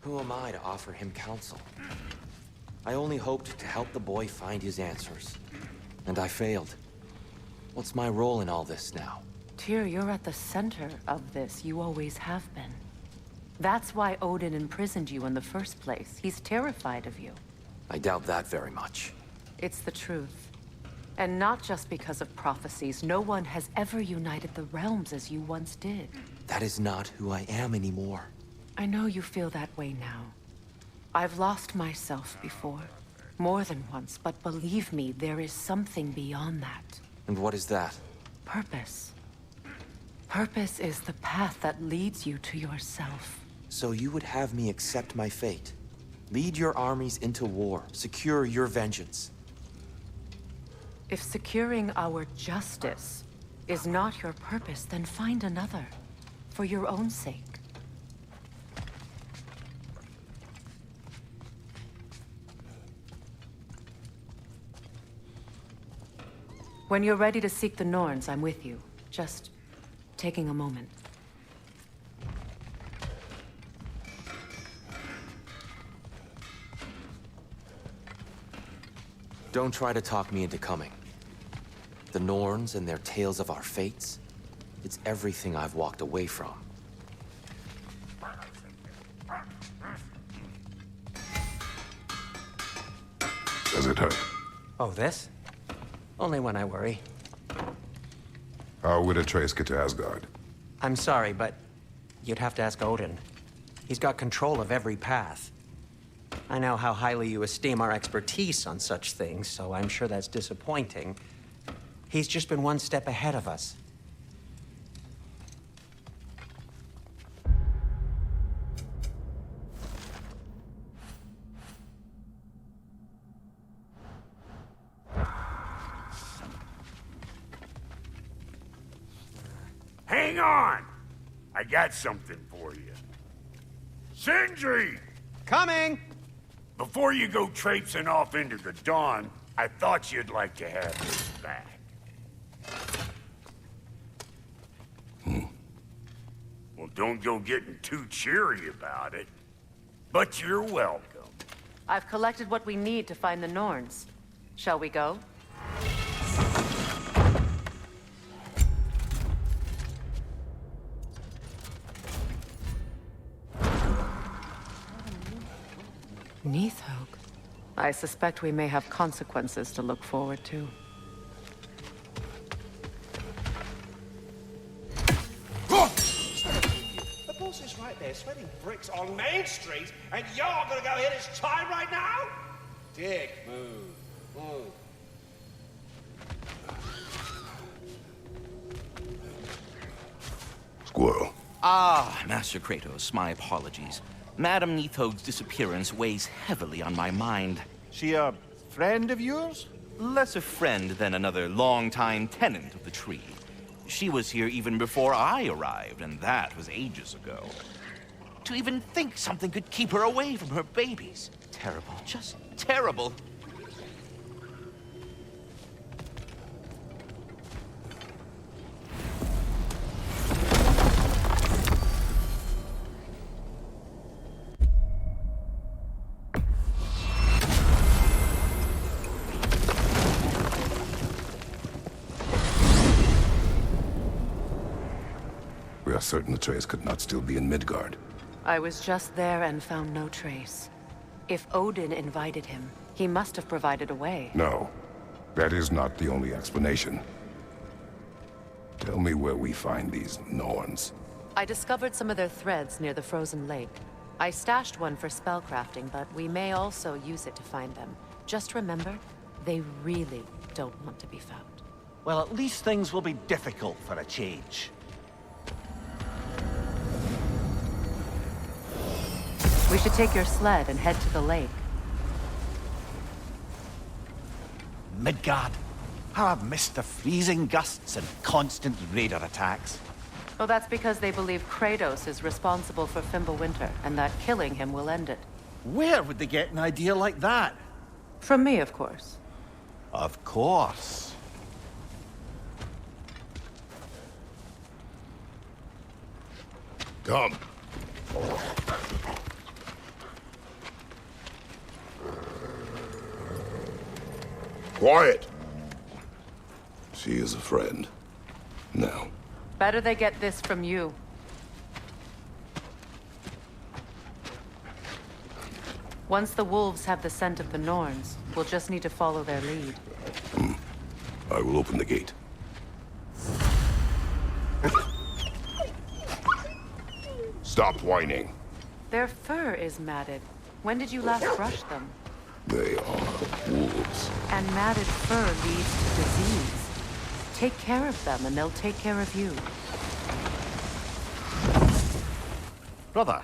Who am I to offer him counsel? I only hoped to help the boy find his answers. And I failed. What's my role in all this now? Tyr, you're at the center of this. You always have been. That's why Odin imprisoned you in the first place. He's terrified of you. I doubt that very much. It's the truth. And not just because of prophecies. No one has ever united the realms as you once did. That is not who I am anymore. I know you feel that way now. I've lost myself before. More than once, but believe me, there is something beyond that. And what is that? Purpose. Purpose is the path that leads you to yourself. So you would have me accept my fate? Lead your armies into war, secure your vengeance. If securing our justice is not your purpose, then find another. For your own sake. When you're ready to seek the Norns, I'm with you. Just taking a moment. Don't try to talk me into coming. The Norns and their tales of our fates, it's everything I've walked away from. Does it hurt? Oh, this? Only when I worry. How would Atreus get to Asgard? I'm sorry, but you'd have to ask Odin. He's got control of every path. I know how highly you esteem our expertise on such things, so I'm sure that's disappointing. He's just been one step ahead of us. Hang on! I got something for you. Sindri! Coming! Before you go traipsing off into the dawn, I thought you'd like to have this back. Well, don't go getting too cheery about it. But you're welcome. I've collected what we need to find the Norns. Shall we go? Neathog. I suspect we may have consequences to look forward to. The boss is right there, sweating bricks on Main Street, and you're gonna go hit his time right now? Dick, move. Squirrel. Ah, Master Kratos, my apologies. Madame Neathog's disappearance weighs heavily on my mind. She a friend of yours? Less a friend than another longtime tenant of the tree. She was here even before I arrived, and that was ages ago. To even think something could keep her away from her babies. Terrible, just terrible. We are certain Atreus could not still be in Midgard. I was just there and found no trace. If Odin invited him, he must have provided a way. No, that is not the only explanation. Tell me where we find these Norns. I discovered some of their threads near the frozen lake. I stashed one for spellcrafting, but we may also use it to find them. Just remember, they really don't want to be found. Well, at least things will be difficult for a change. We should take your sled and head to the lake. Midgard. How I've missed the freezing gusts and constant raider attacks. Well, that's because they believe Kratos is responsible for Fimbulwinter, and that killing him will end it. Where would they get an idea like that? From me, of course. Of course. Come. Quiet! She is a friend. Now. Better they get this from you. Once the wolves have the scent of the Norns, we'll just need to follow their lead. I will open the gate. Stop whining. Their fur is matted. When did you last brush them? They are wolves. And matted fur leads to disease. Take care of them, and they'll take care of you. Brother,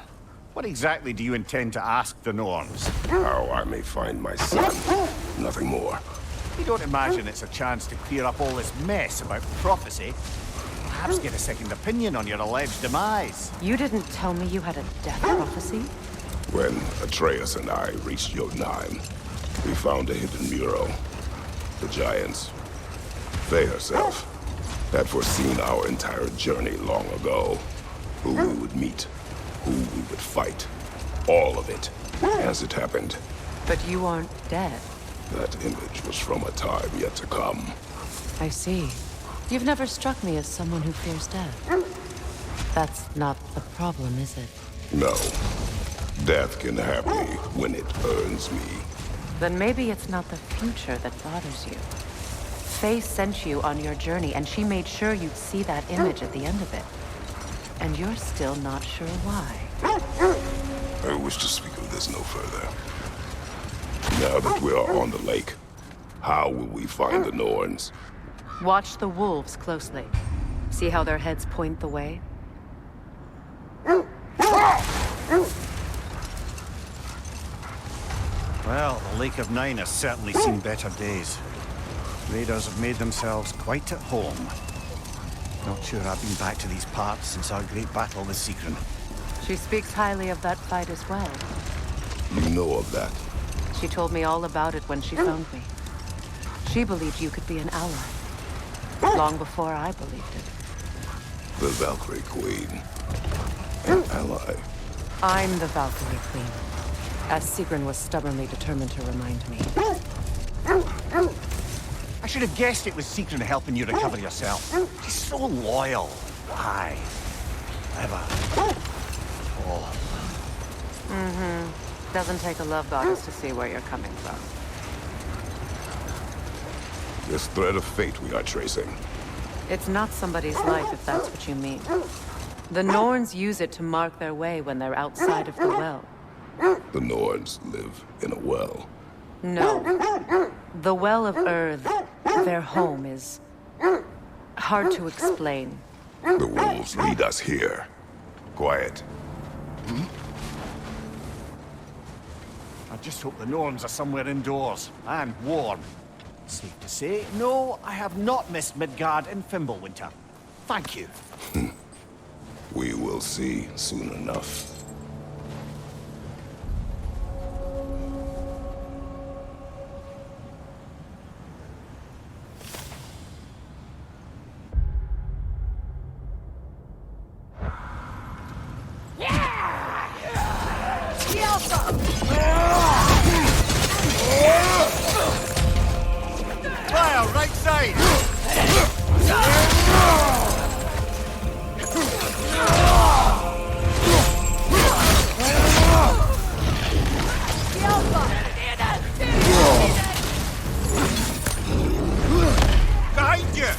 what exactly do you intend to ask the Norns? How I may find my son. Nothing more. You don't imagine it's a chance to clear up all this mess about prophecy? Perhaps get a second opinion on your alleged demise. You didn't tell me you had a death prophecy? When Atreus and I reached Jotunheim, we found a hidden mural. The giants, they herself, had foreseen our entire journey long ago. Who we would meet, who we would fight. All of it, as it happened. But you aren't dead. That image was from a time yet to come. I see. You've never struck me as someone who fears death. That's not the problem, is it? No. Death can have me when it earns me. Then maybe it's not the future that bothers you. Faye sent you on your journey, and she made sure you'd see that image at the end of it. And you're still not sure why. I wish to speak of this no further. Now that we are on the lake, how will we find the Norns? Watch the wolves closely. See how their heads point the way? Well, the Lake of Nine has certainly seen better days. Raiders have made themselves quite at home. Not sure I've been back to these parts since our great battle with Sigrun. She speaks highly of that fight as well. You know of that? She told me all about it when she found me. She believed you could be an ally. Long before I believed it. The Valkyrie Queen. An ally. I'm the Valkyrie Queen. As Sigrun was stubbornly determined to remind me. I should have guessed it was Sigrun helping you recover yourself. She's so loyal. Why? Ever. Oh. Mm-hmm. Doesn't take a love goddess to see where you're coming from. This thread of fate we are tracing. It's not somebody's life, if that's what you mean. The Norns use it to mark their way when they're outside of the well. The Norns live in a well. No. The Well of Earth, their home, is hard to explain. The wolves lead us here. Quiet. I just hope the Norns are somewhere indoors and warm. Safe to say, no, I have not missed Midgard and Fimbulwinter. Thank you. We will see soon enough. Fire, right side! Behind you!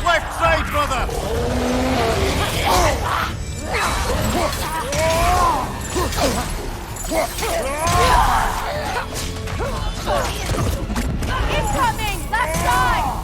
Left side, brother! Incoming! Left side!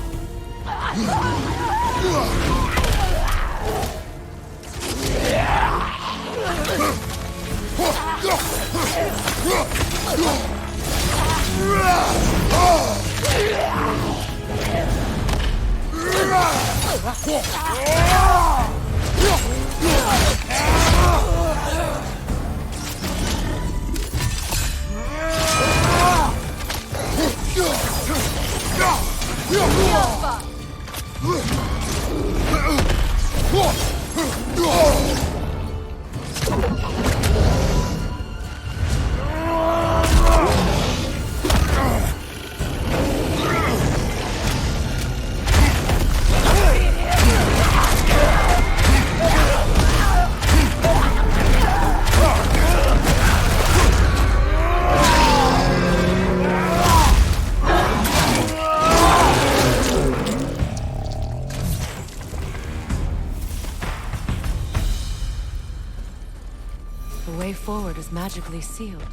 The way forward is magically sealed.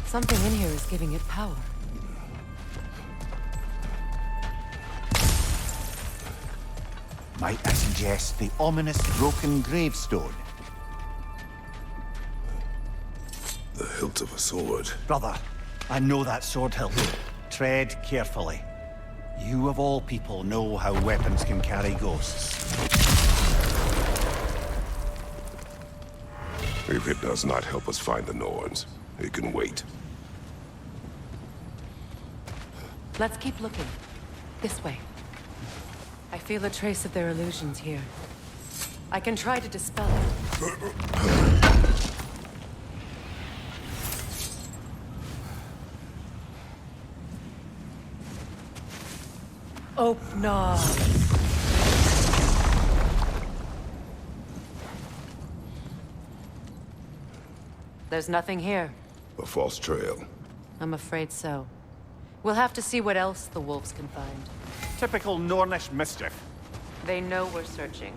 Something in here is giving it power. Might I suggest the ominous broken gravestone? The hilt of a sword. Brother, I know that sword hilt. Tread carefully. You of all people know how weapons can carry ghosts. If it does not help us find the Norns, it can wait. Let's keep looking. This way. I feel a trace of their illusions here. I can try to dispel it. Open up. There's nothing here. A false trail. I'm afraid so. We'll have to see what else the wolves can find. Typical Nornish mischief. They know we're searching.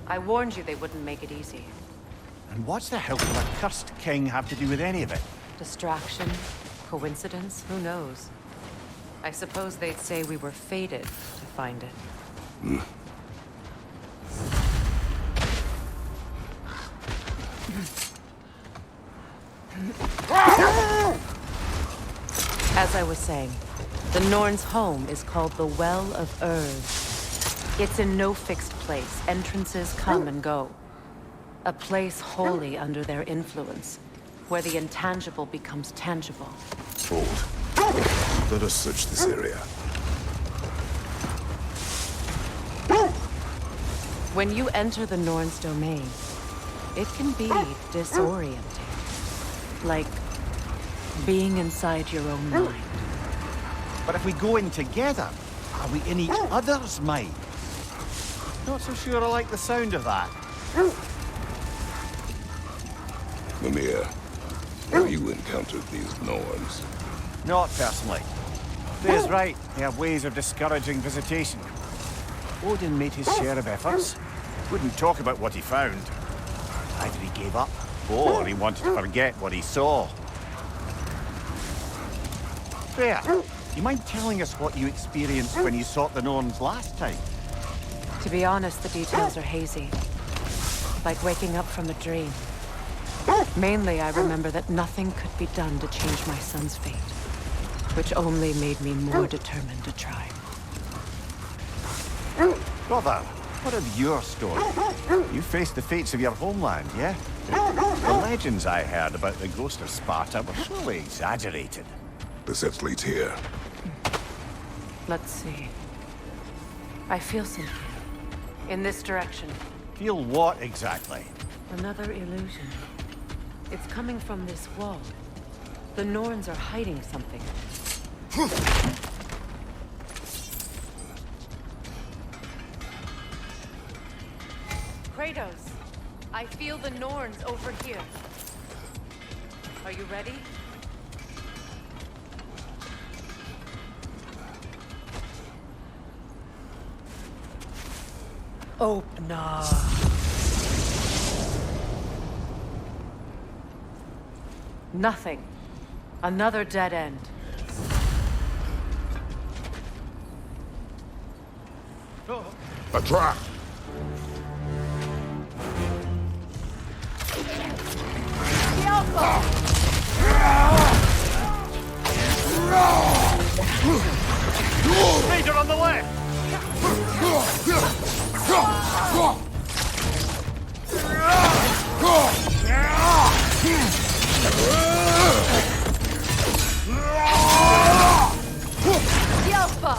I warned you they wouldn't make it easy. And what's the hilt of a cursed king have to do with any of it? Distraction? Coincidence? Who knows? I suppose they'd say we were fated to find it. As I was saying, the Norns' home is called the Well of Urd. It's in no fixed place. Entrances come and go. A place wholly under their influence, where the intangible becomes tangible. Hold. Let us search this area. When you enter the Norns' domain, it can be disorienting. Like being inside your own mind. But if we go in together, are we in each other's mind? Not so sure I like the sound of that. Mimir, have you encountered these Norns? Not personally. Faye's right, they have ways of discouraging visitation. Odin made his share of efforts. Wouldn't talk about what he found. Either he gave up, or he wanted to forget what he saw. Faye, you mind telling us what you experienced when you sought the Norns last time? To be honest, the details are hazy. Like waking up from a dream. Mainly, I remember that nothing could be done to change my son's fate. Which only made me more determined to try. Brother, what of your story? You faced the fates of your homeland, yeah? The legends I heard about the ghost of Sparta were surely exaggerated. The set leads here. Let's see. I feel something. In this direction. Feel what exactly? Another illusion. It's coming from this wall. The Norns are hiding something. Kratos, I feel the Norns over here. Are you ready? Open up. Nothing. Another dead end. A trap! The Alpha! Raider on the left! The Alpha!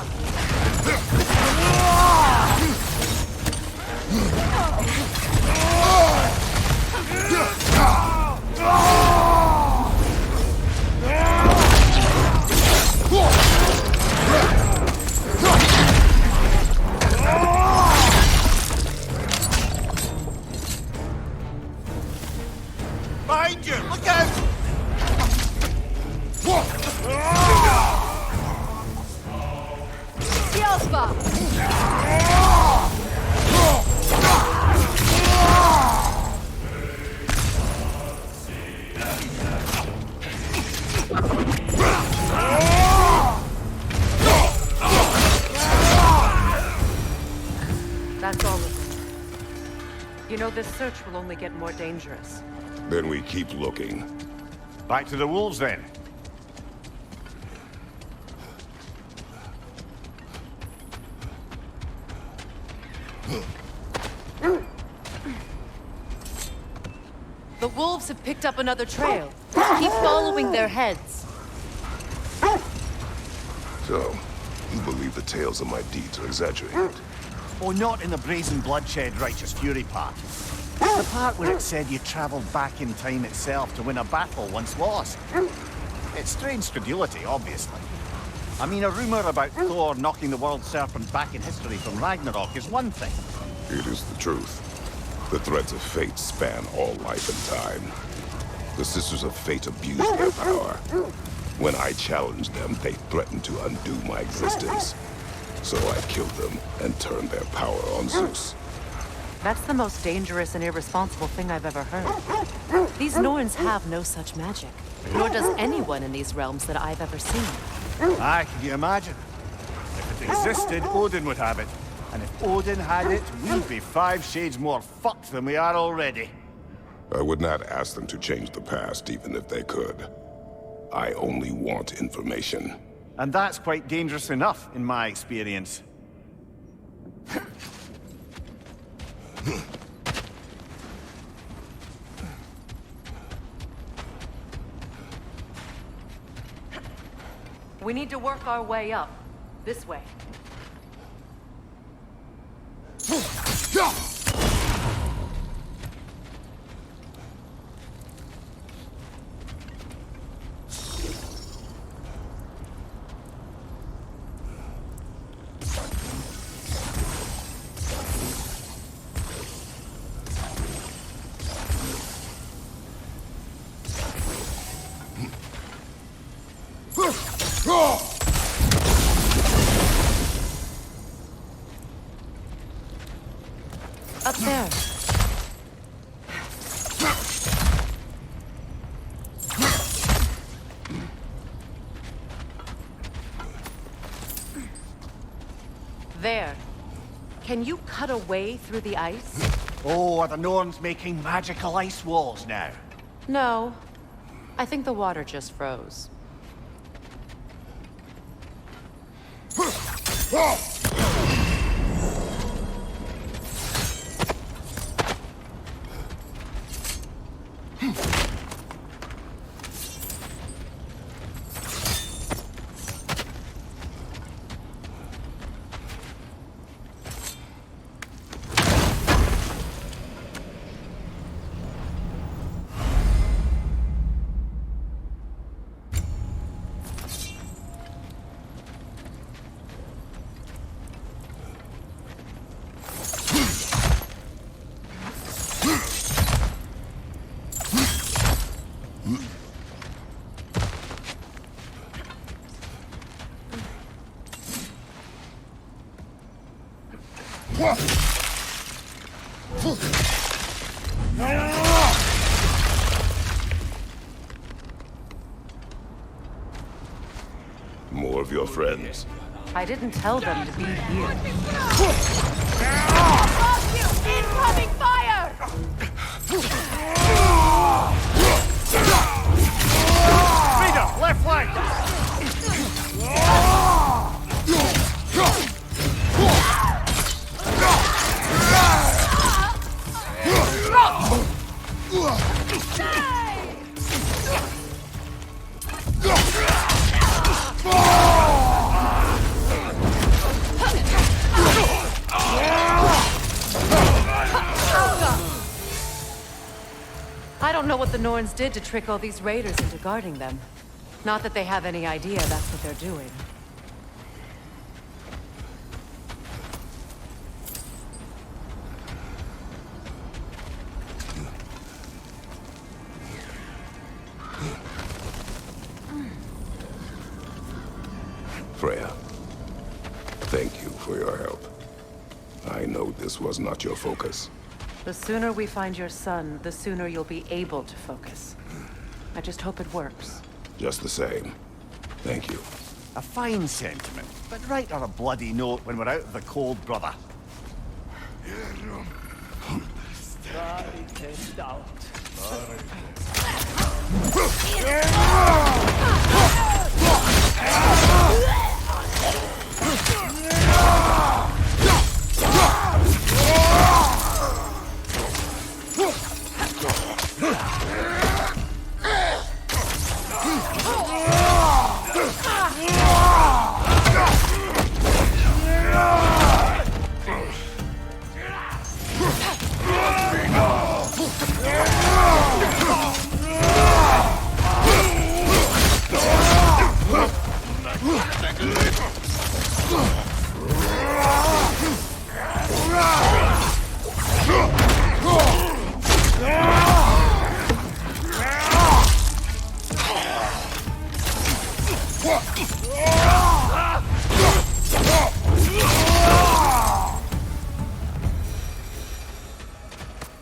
You know, this search will only get more dangerous. Then we keep looking. Back to the wolves, then. The wolves have picked up another trail. Keep following their heads. So, you believe the tales of my deeds are exaggerated? Oh, not in the brazen bloodshed righteous fury part. The part where it said you travelled back in time itself to win a battle once lost. It's strange credulity, obviously. I mean, a rumour about Thor knocking the world serpent back in history from Ragnarok is one thing. It is the truth. The threads of fate span all life and time. The Sisters of Fate abuse their power. When I challenged them, they threatened to undo my existence. So I killed them and turned their power on Zeus. That's the most dangerous and irresponsible thing I've ever heard. These Norns have no such magic. Nor does anyone in these realms that I've ever seen. Aye, can you imagine? If it existed, Odin would have it. And if Odin had it, we'd be 5 shades more fucked than we are already. I would not ask them to change the past, even if they could. I only want information. And that's quite dangerous enough, in my experience. We need to work our way up. This way. Up there. There. Can you cut a way through the ice? Oh, are the Norns making magical ice walls now? No. I think the water just froze. More of your friends. I didn't tell them to be here. Incoming fire! Freedom, left flank! I don't know what the Norns did to trick all these raiders into guarding them. Not that they have any idea that's what they're doing. Freya, thank you for your help. I know this was not your focus. The sooner we find your son, the sooner you'll be able to focus. I just hope it works. Just the same. Thank you. A fine sentiment, but write her a bloody note when we're out of the cold, brother.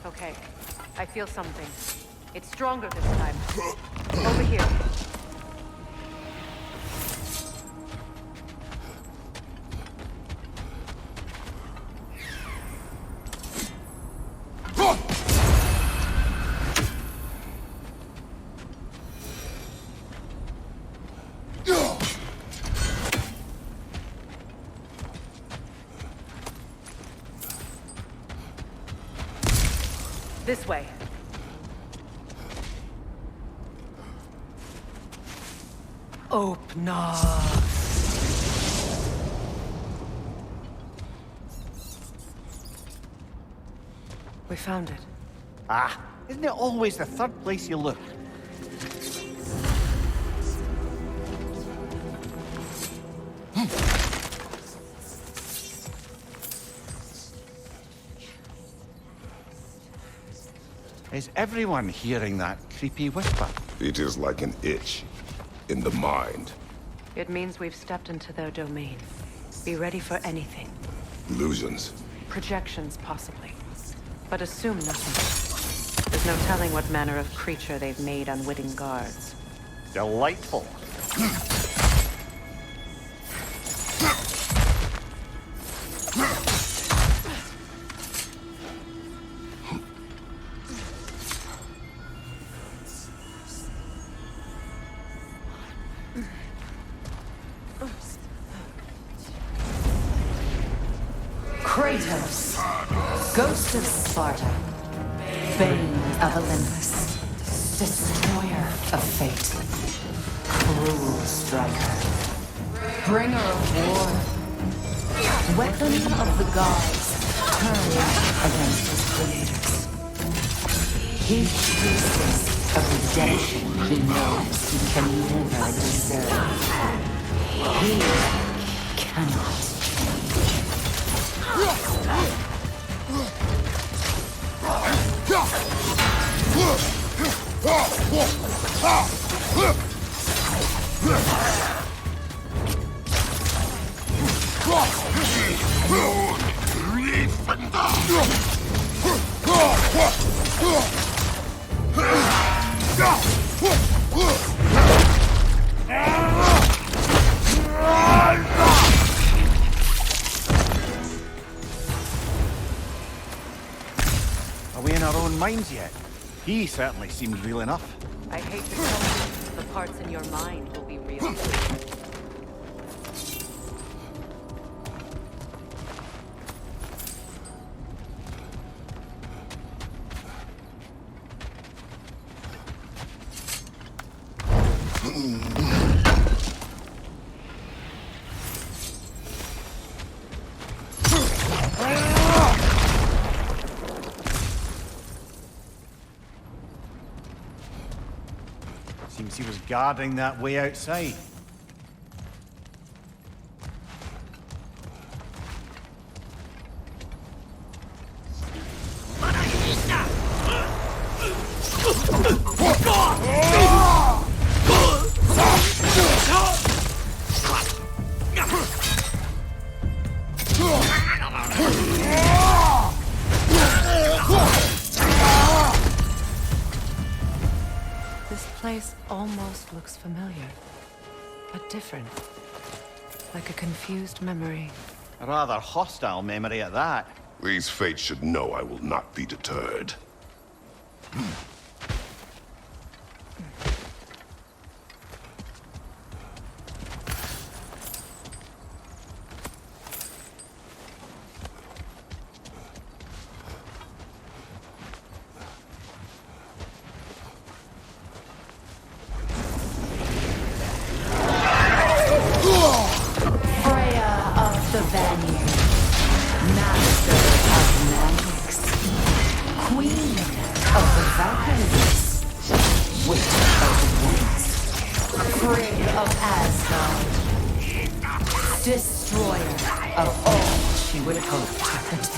Okay, I feel something. It's stronger this time. Over here. This way. Open up. We found it. Ah, isn't it always the third place you look? Is everyone hearing that creepy whisper? It is like an itch in the mind. It means we've stepped into their domain. Be ready for anything. Illusions. Projections, possibly. But assume nothing. There's no telling what manner of creature they've made unwitting guards. Delightful. Kratos, Ghost of Sparta, Bane of Olympus, Destroyer of Fate, Cruel Striker, Bringer of War, Weapon of the Gods, turned against his creators. He chooses a redemption he knows he can never deserve. He cannot. Are we in our own minds yet? He certainly seems real enough. I hate to tell you, the parts in your mind will be real. Seems he was guarding that way outside. Place almost looks familiar, but different. Like a confused memory. A rather hostile memory at that. These fates should know I will not be deterred. Destroyer of all she would hope to protect.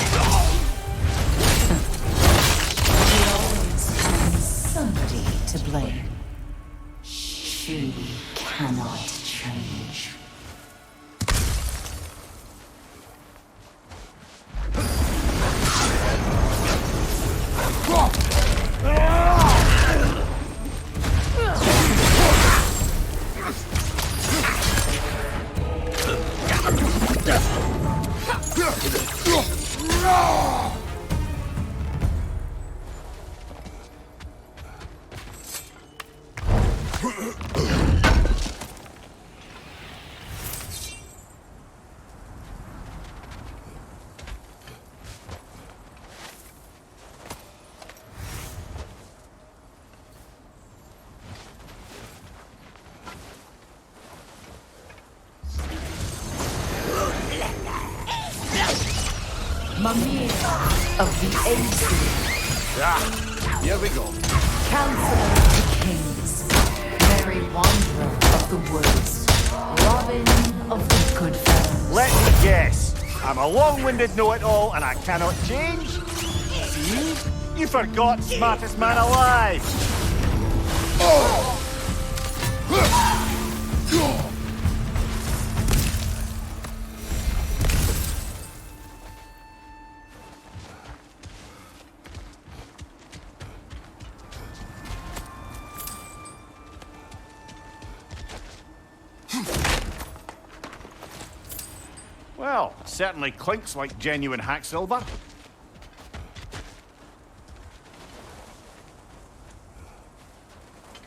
She always finds somebody to blame. She cannot change. Mimir of the Ancient. Ah, here we go. Counselor of the Kings. Merry Wanderer of the Woods. Robin of the Goodfellas. Let me guess. I'm a long-winded know-it-all and I cannot change? See? You forgot smartest man alive. Well, certainly clinks like genuine hack silver.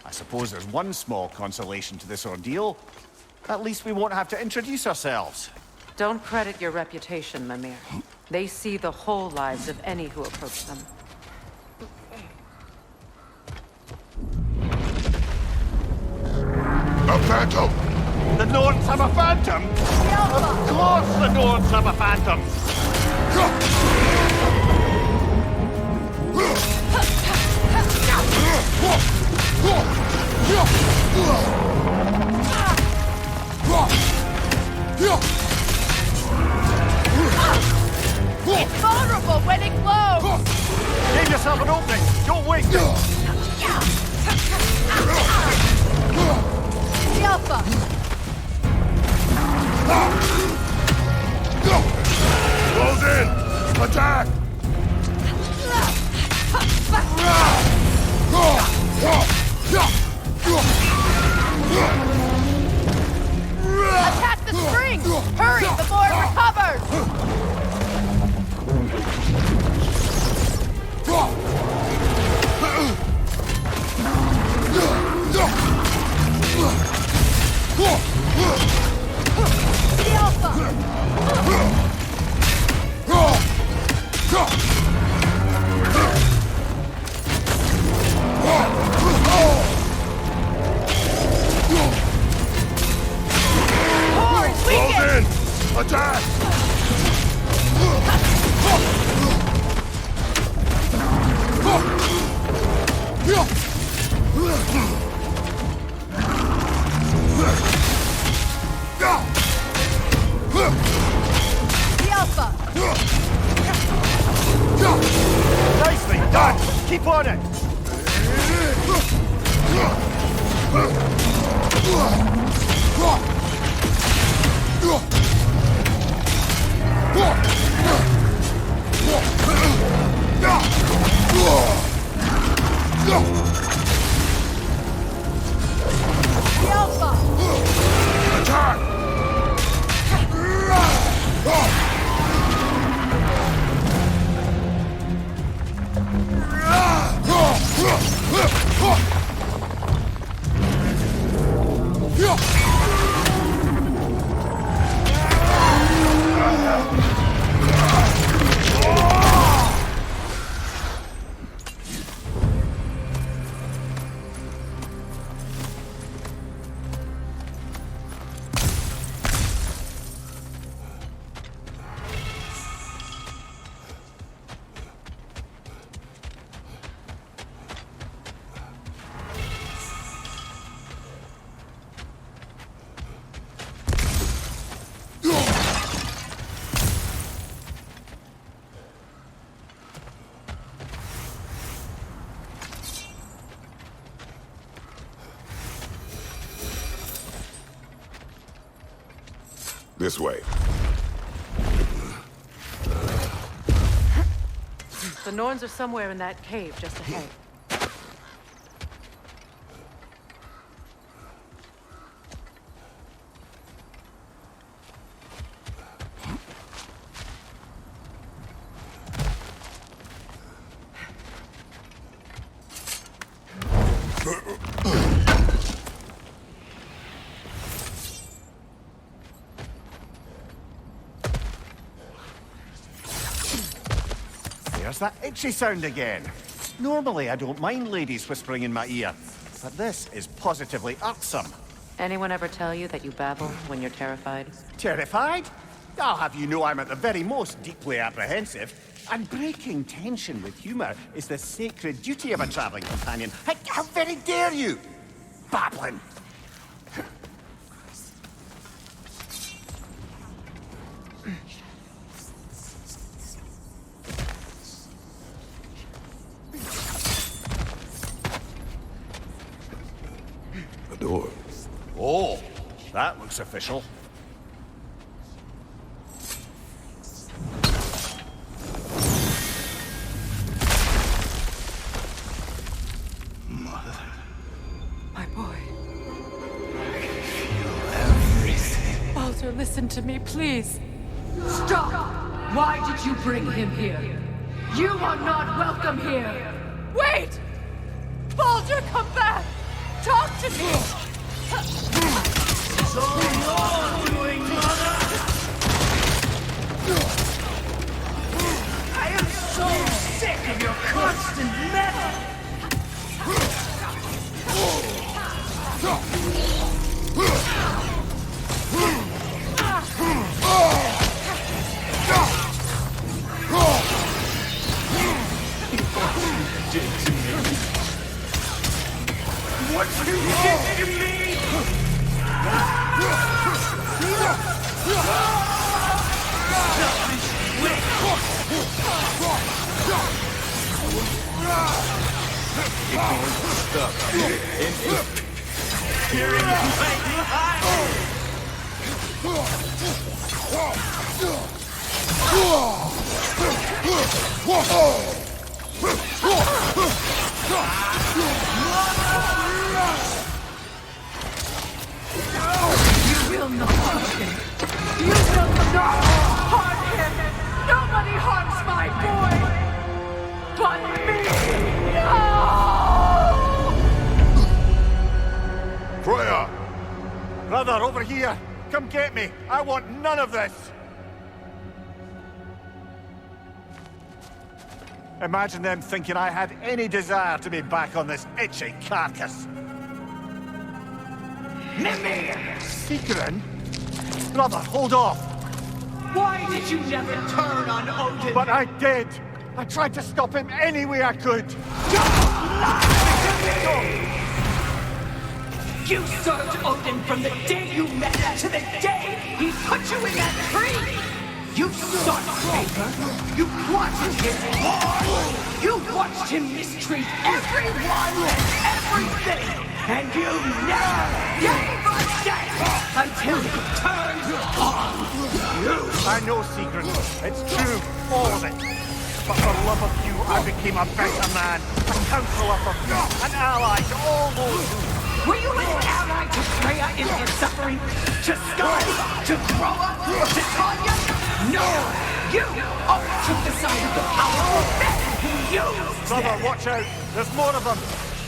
I suppose there's one small consolation to this ordeal. At least we won't have to introduce ourselves. Don't credit your reputation, Mimir. They see the whole lives of any who approach them. A phantom! The Norse have a phantom? Of course the Norse have a phantom! It's vulnerable when it glows! Give yourself an opening! Don't waste it! The Alpha! Close in! Attack! Attack the spring! Hurry, the boy recovers! The Alpha! Horns, Close weaken! in! Attack! The Alpha! Nicely done! Keep on it! The Alpha! Attack! This way. The Norns are somewhere in that cave just ahead. There's that itchy sound again. Normally, I don't mind ladies whispering in my ear, but this is positively irksome. Anyone ever tell you that you babble when you're terrified? Terrified? I'll have you know I'm at the very most deeply apprehensive. And breaking tension with humor is the sacred duty of a traveling companion. How very dare you? Babbling. A door. Oh, that looks official. My boy. Everything. Baldur, listen to me, please. Stop! Why did you bring him here? You are not welcome here! Wait! Baldur, come back! Talk to me! So long, doing, mother! I am so sick of your constant meddling! What you did to me! You will not harm him! You will not harm him! Nobody harms my boy! But me! No! Freya! Brother, over here! Come get me! I want none of this! Imagine them thinking I had any desire to be back on this itchy carcass. Mimir! Sigrun? Brother, hold off! Why did you never turn on Odin? But I did! I tried to stop him any way I could! You served Odin from the day you met to the day he put you in that tree! You sought favor, you plotted his war, you watched him mistreat everyone and everything, and you never gave a shit until he turned on you! I know, Sigrun. It's true, all of it. But for love of you, I became a better man, a counselor for you, an ally to all those who... Were you an ally to Freya in her suffering? To Sky? To Groa? To Tanya? No! You always took the side of the powerful men who used Brother, them. watch out! There's more of them!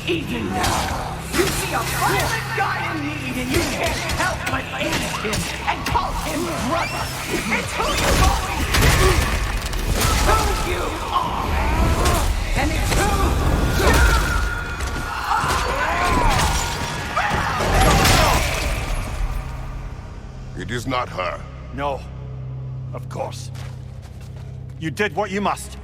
Even now, you see a violent guy in need and you can't help but aid him and call him brother. It's who you've always been. Who you are. And it's who you are. It is not her. No. Of course. You did what you must.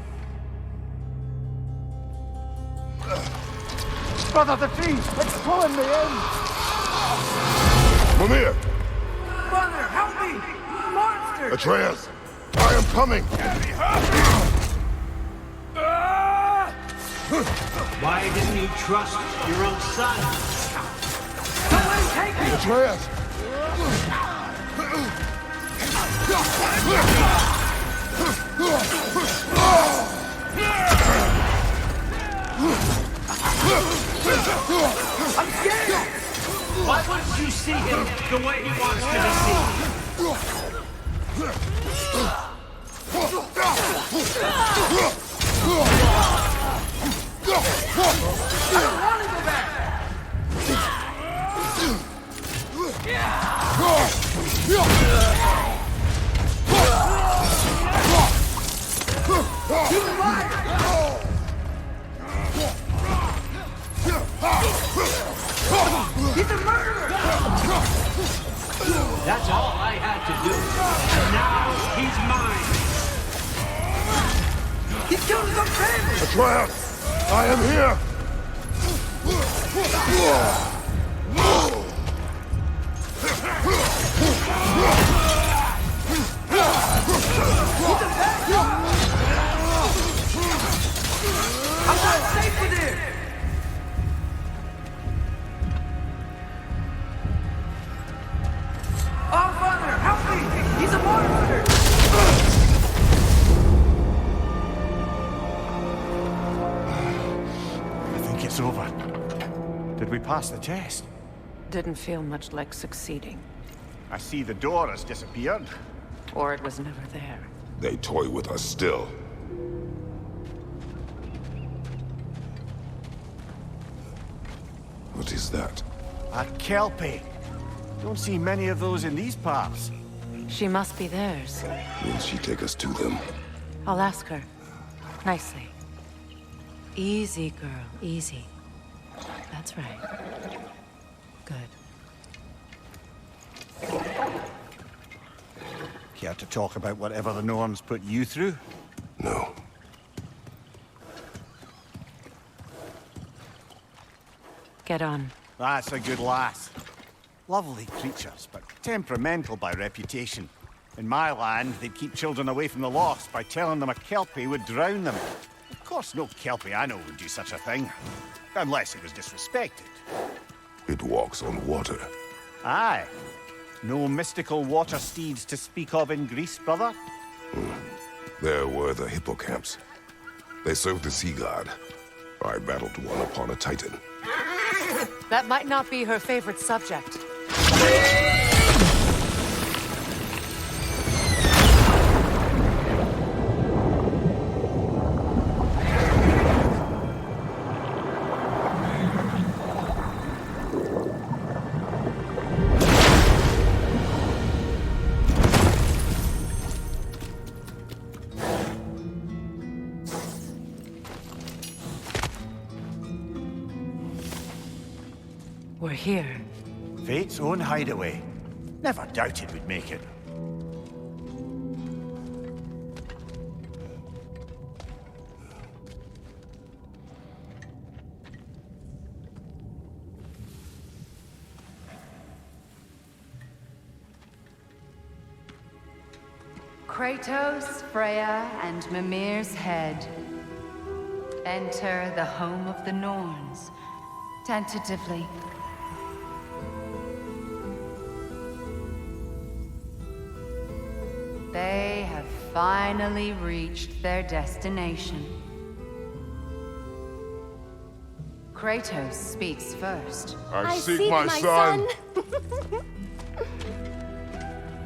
Brother, the tree! It's pulling me in! Mimir! Brother, help me! Monster! Atreus! I am coming! Why didn't you trust your own son? Someone take me! Atreus! I'm scared! Why wouldn't you see him the way he wants to be seen? I don't want to go back! He's alive! He's a murderer! That's all I had to do. And now he's mine. He's killed his own family! Atreus! I am here! I'm not safe with him! Oh, Father, help me! He's a monster! I think it's over. Did we pass the test? Didn't feel much like succeeding. I see the door has disappeared. Or it was never there. They toy with us still. What is that? A Kelpie. Don't see many of those in these parts. She must be theirs. Will she take us to them? I'll ask her. Nicely. Easy, girl. Easy. That's right. Good. Care to talk about whatever the Norns put you through? No. Get on. That's a good lass. Lovely creatures, but temperamental by reputation. In my land, they'd keep children away from the lost by telling them a Kelpie would drown them. Of course, no Kelpie I know would do such a thing. Unless it was disrespected. It walks on water. Aye. No mystical water steeds to speak of in Greece, brother? There were the hippocamps. They served the sea god. I battled one upon a titan. That might not be her favorite subject. We're here. Fate's own hideaway. Never doubted we'd make it. Kratos, Freya, and Mimir's head. Enter the home of the Norns. Tentatively. They have finally reached their destination. Kratos speaks first. I seek my son.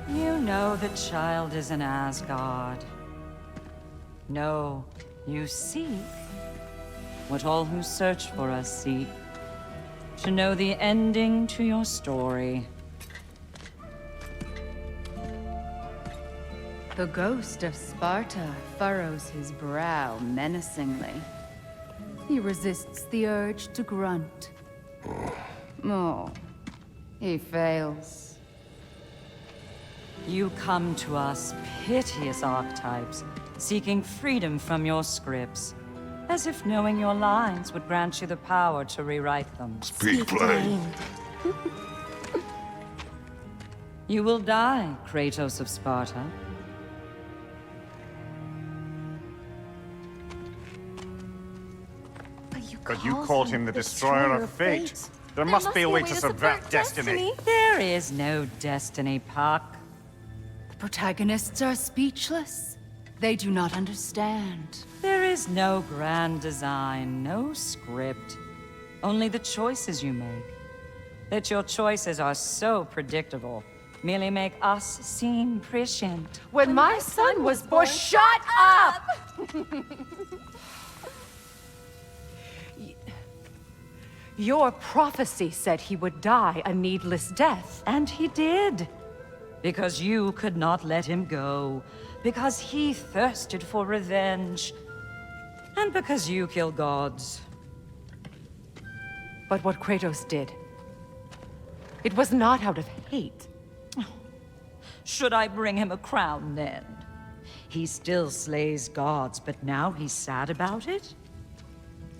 You know the child is in Asgard. No, you seek what all who search for us seek. To know the ending to your story. The ghost of Sparta furrows his brow menacingly. He resists the urge to grunt. Oh, he fails. You come to us, piteous archetypes, seeking freedom from your scripts. As if knowing your lines would grant you the power to rewrite them. Speak plain. You will die, Kratos of Sparta. But you called him the Destroyer of Fate. There must be a way to subvert destiny. There is no destiny, Puck. The protagonists are speechless. They do not understand. There is no grand design, no script. Only the choices you make. That your choices are so predictable merely make us seem prescient. When my son was born, shut up! Your prophecy said he would die a needless death. And he did. Because you could not let him go. Because he thirsted for revenge. And because you kill gods. But what Kratos did, it was not out of hate. Should I bring him a crown then? He still slays gods, but now he's sad about it?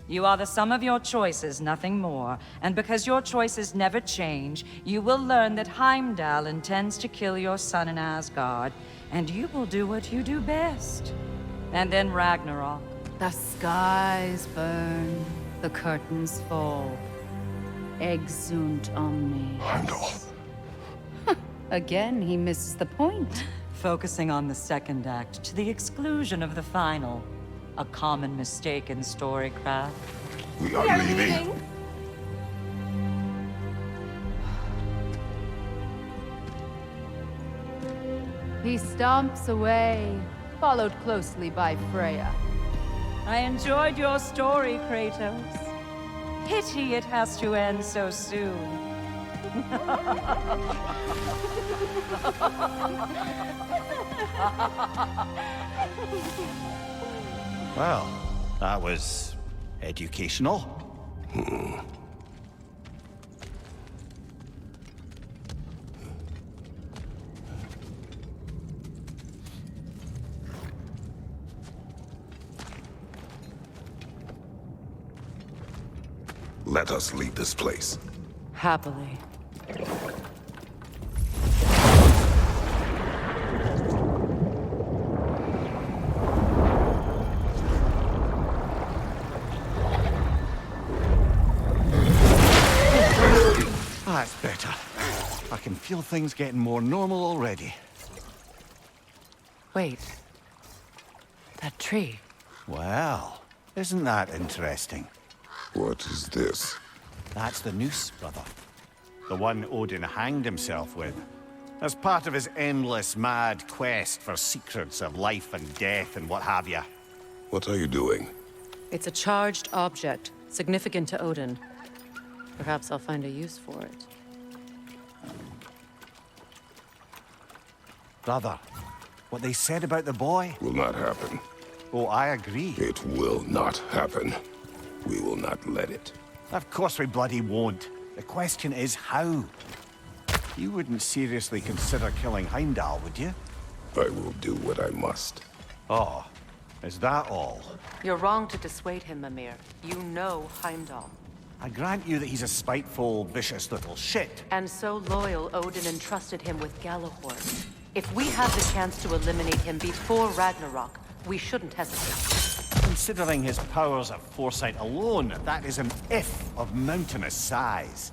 You are the sum of your choices, nothing more. And because your choices never change, you will learn that Heimdall intends to kill your son in Asgard, and you will do what you do best. And then Ragnarok. The skies burn, the curtains fall. Exunt omnes. Heimdall. Again, he misses the point. Focusing on the second act to the exclusion of the final. A common mistake in storycraft. We are leaving. He stomps away, followed closely by Freya. I enjoyed your story, Kratos. Pity it has to end so soon. Well, that was educational. Let us leave this place. Happily. That's better. I can feel things getting more normal already. Wait. That tree. Well, isn't that interesting? What is this? That's the noose, brother. The one Odin hanged himself with. As part of his endless, mad quest for secrets of life and death and what have you. What are you doing? It's a charged object, significant to Odin. Perhaps I'll find a use for it. Brother, what they said about the boy? Will not happen. Oh, I agree. It will not happen. We will not let it. Of course we bloody won't. The question is how? You wouldn't seriously consider killing Heimdall, would you? I will do what I must. Oh, is that all? You're wrong to dissuade him, Mimir. You know Heimdall. I grant you that he's a spiteful, vicious little shit. And so loyal, Odin entrusted him with Gjallarhorn. If we have the chance to eliminate him before Ragnarok, we shouldn't hesitate. Considering his powers of foresight alone, that is an if of mountainous size.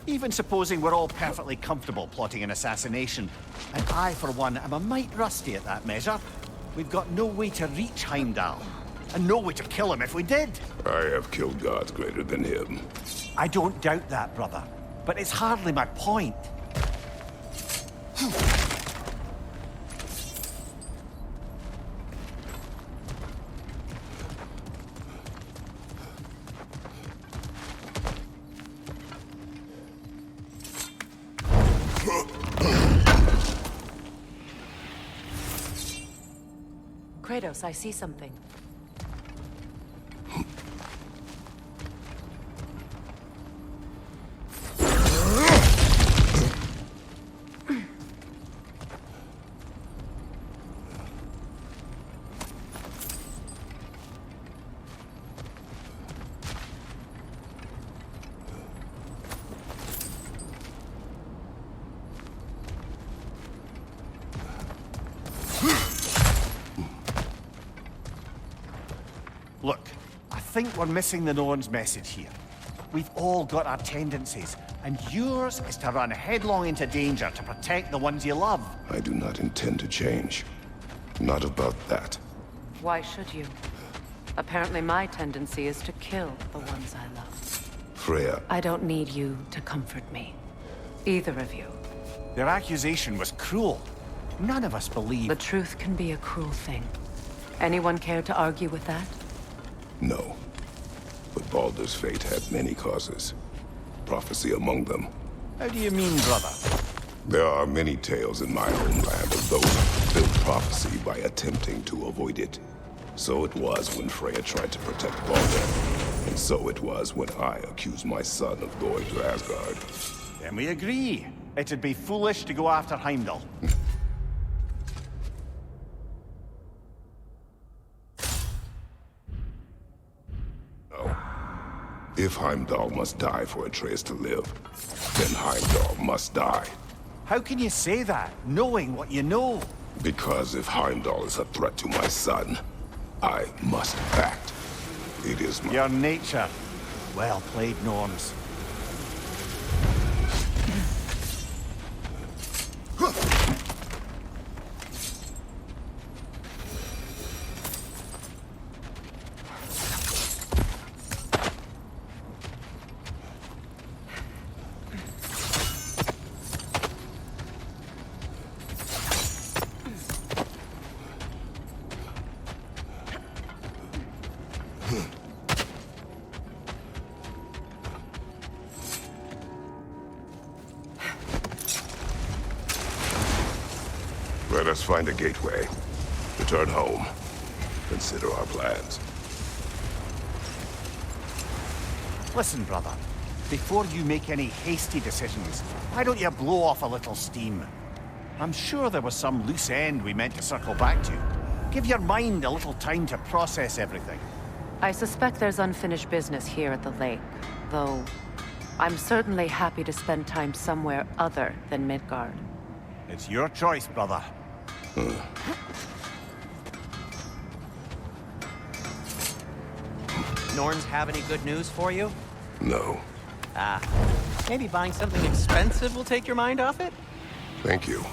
Even supposing we're all perfectly comfortable plotting an assassination, and I, for one, am a mite rusty at that measure, we've got no way to reach Heimdall, and no way to kill him if we did. I have killed gods greater than him. I don't doubt that, brother, but it's hardly my point. Kratos, I see something. Look, I think we're missing the Norn's message here. We've all got our tendencies, and yours is to run headlong into danger to protect the ones you love. I do not intend to change. Not about that. Why should you? Apparently my tendency is to kill the ones I love. Freya. I don't need you to comfort me. Either of you. Their accusation was cruel. None of us believe... The truth can be a cruel thing. Anyone care to argue with that? No. But Baldur's fate had many causes. Prophecy among them. How do you mean, brother? There are many tales in my homeland of those who fulfilled prophecy by attempting to avoid it. So it was when Freya tried to protect Baldur. And so it was when I accused my son of going to Asgard. Then we agree. It'd be foolish to go after Heimdall. If Heimdall must die for Atreus to live, then Heimdall must die. How can you say that, knowing what you know? Because if Heimdall is a threat to my son, I must act. It is my... Your nature. Well played, Norns. Let us find a gateway. Return home. Consider our plans. Listen, brother. Before you make any hasty decisions, why don't you blow off a little steam? I'm sure there was some loose end we meant to circle back to. Give your mind a little time to process everything. I suspect there's unfinished business here at the lake, though I'm certainly happy to spend time somewhere other than Midgard. It's your choice, brother. Norns have any good news for you? No. Maybe buying something expensive will take your mind off it? Thank you.